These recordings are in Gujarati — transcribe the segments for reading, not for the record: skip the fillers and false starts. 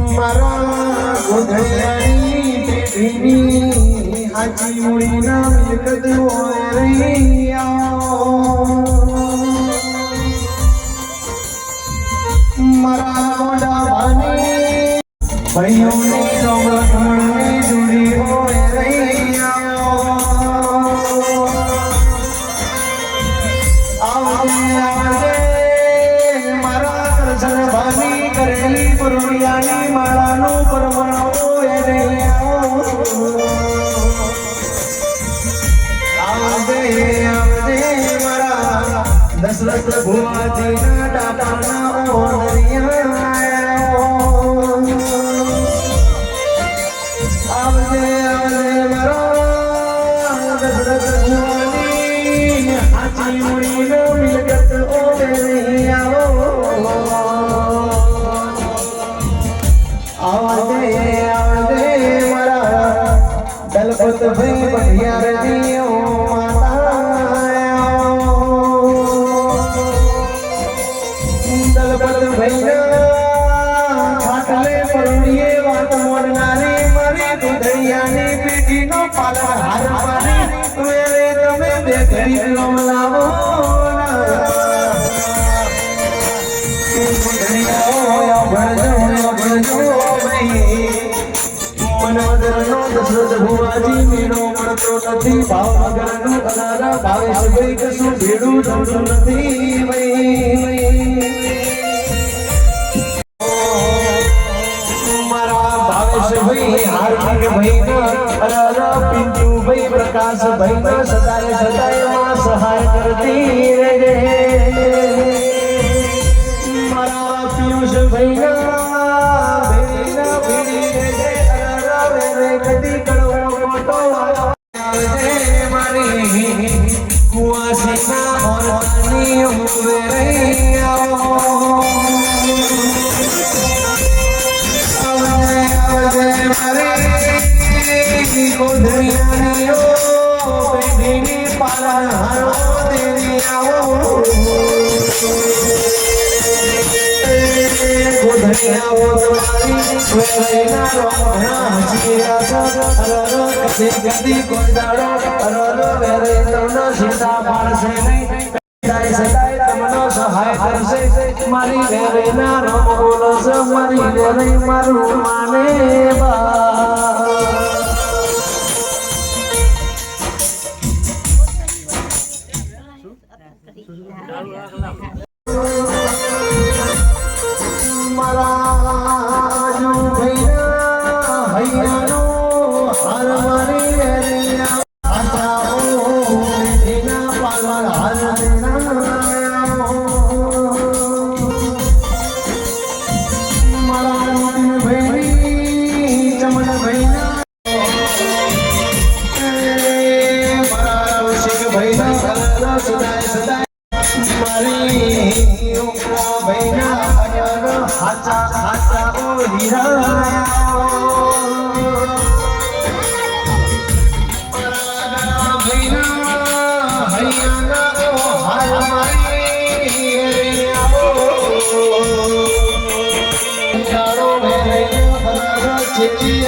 મારા ગોધડિયાની પેઢીની હાજી મૂળીના મિલકત હોય મારા મોડા ભાની ભાઈઓની રમણની જોડી હોય મારા દર્શન ભાની કરેલી પુરમિયાની માળાનું પરમણો આવજે મારા દશરથ ભુવાજીના ડાટાના ઓનરિયા આવજે મારા દશરથ ભુવાની હાચી મૂળીનો મિલકત આવજે મારા દલપત ભાઈ પઢિયારની દલપત ભાઈના ખાટલે પરુણીએ વાત મોડનારી મારી ગોધડિયાની પેઢીનો પાલન હાર મારી વેરે તમે બે ઘડી રમ લાવો મનોદરનો દશરથ ભુવાજી મેળો મળતો નથી ભાવનગરનું અનારા ભાવેશ ભાઈ કશું ભેડું થતું નથી મારા ભાવેશ ભાઈ હાર્દિક ભાઈના અનારા પિંટુ ભાઈ પ્રકાશ ભાઈના સદાય સદાયમાં સહાય કરતી રહેજે મારા પિયુષ ભાઈના મારી વેરે ના રમ બોલસ મારી વેરે મારું માને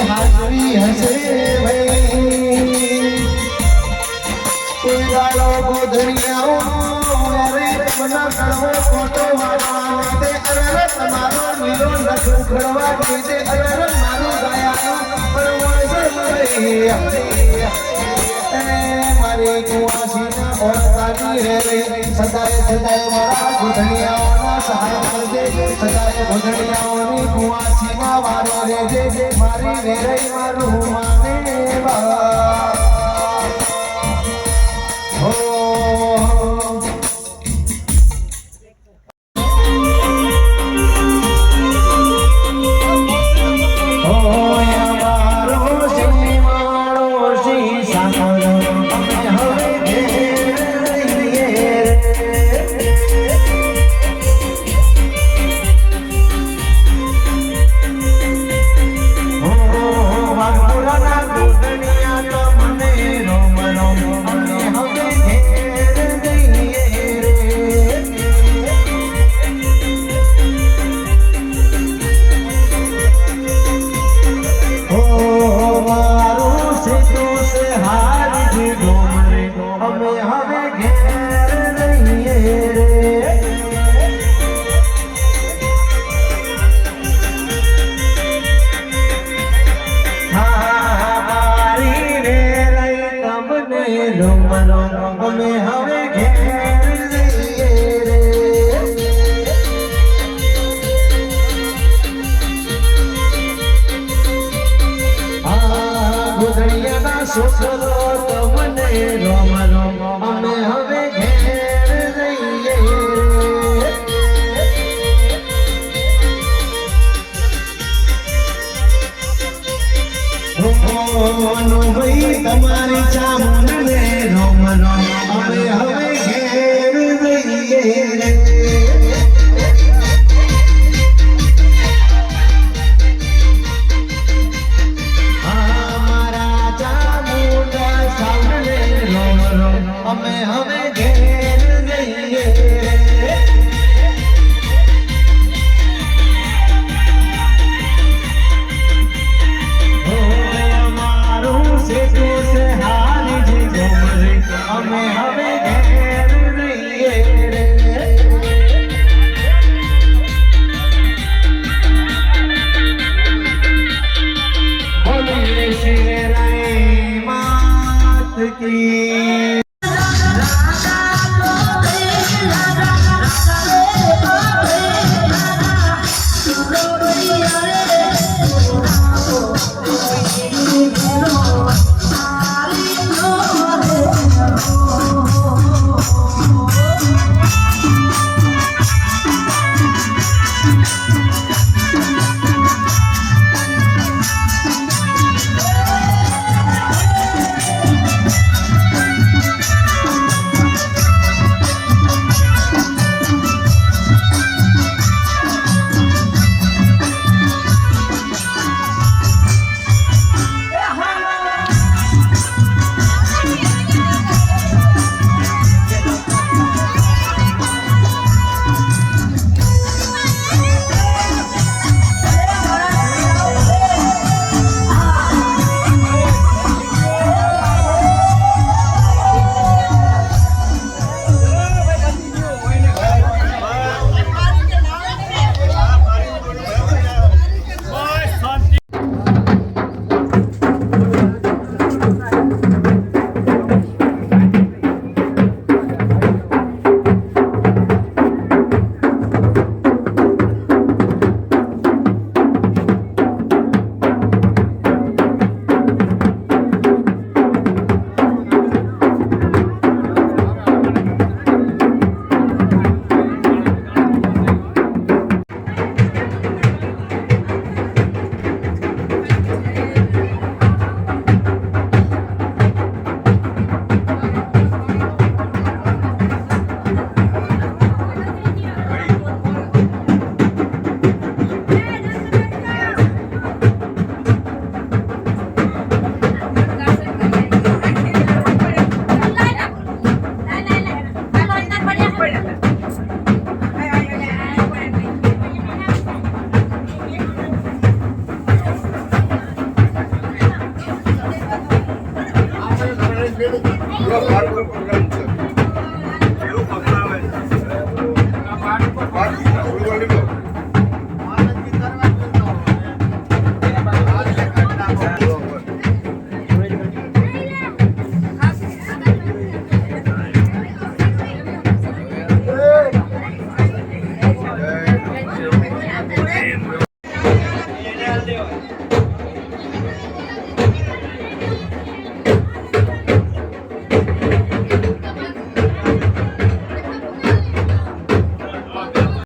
હાજરી હશે ભાઈ કોઈ ગાળો ગોધડિયાઓ મના કરવો ફોટો વાળવા તે અરે તમારો મીરો નખ ઉખડવા દે અરે મારું ગાયાનો પરવાસ મારી કુવાસીના ઓળખાતી રે સદાય સદાય મારા ગોધડિયાઓના સહાય કરજે સદાય ગોધડિયાઓની કુવાસીમાં વારો રેજે મારી વેરે મારું માને બા રોમ રોમ અમે હવે ઘેર જઈએ રે ગોધડિયાના છોકરો તમને રોમ રોમ અમે હવે ઘેર જઈએ ભાઈ તમારી ચામુંડને રોમ રોમ અમે હવે ઘેર જઈએ રે અમે હવે ઘેર જઈએ અમારું સેતું છે હારી જે ગમરે અમે હવે ઘેર જઈએ રે બોલીએ શ્રી રાય માત કી Yo,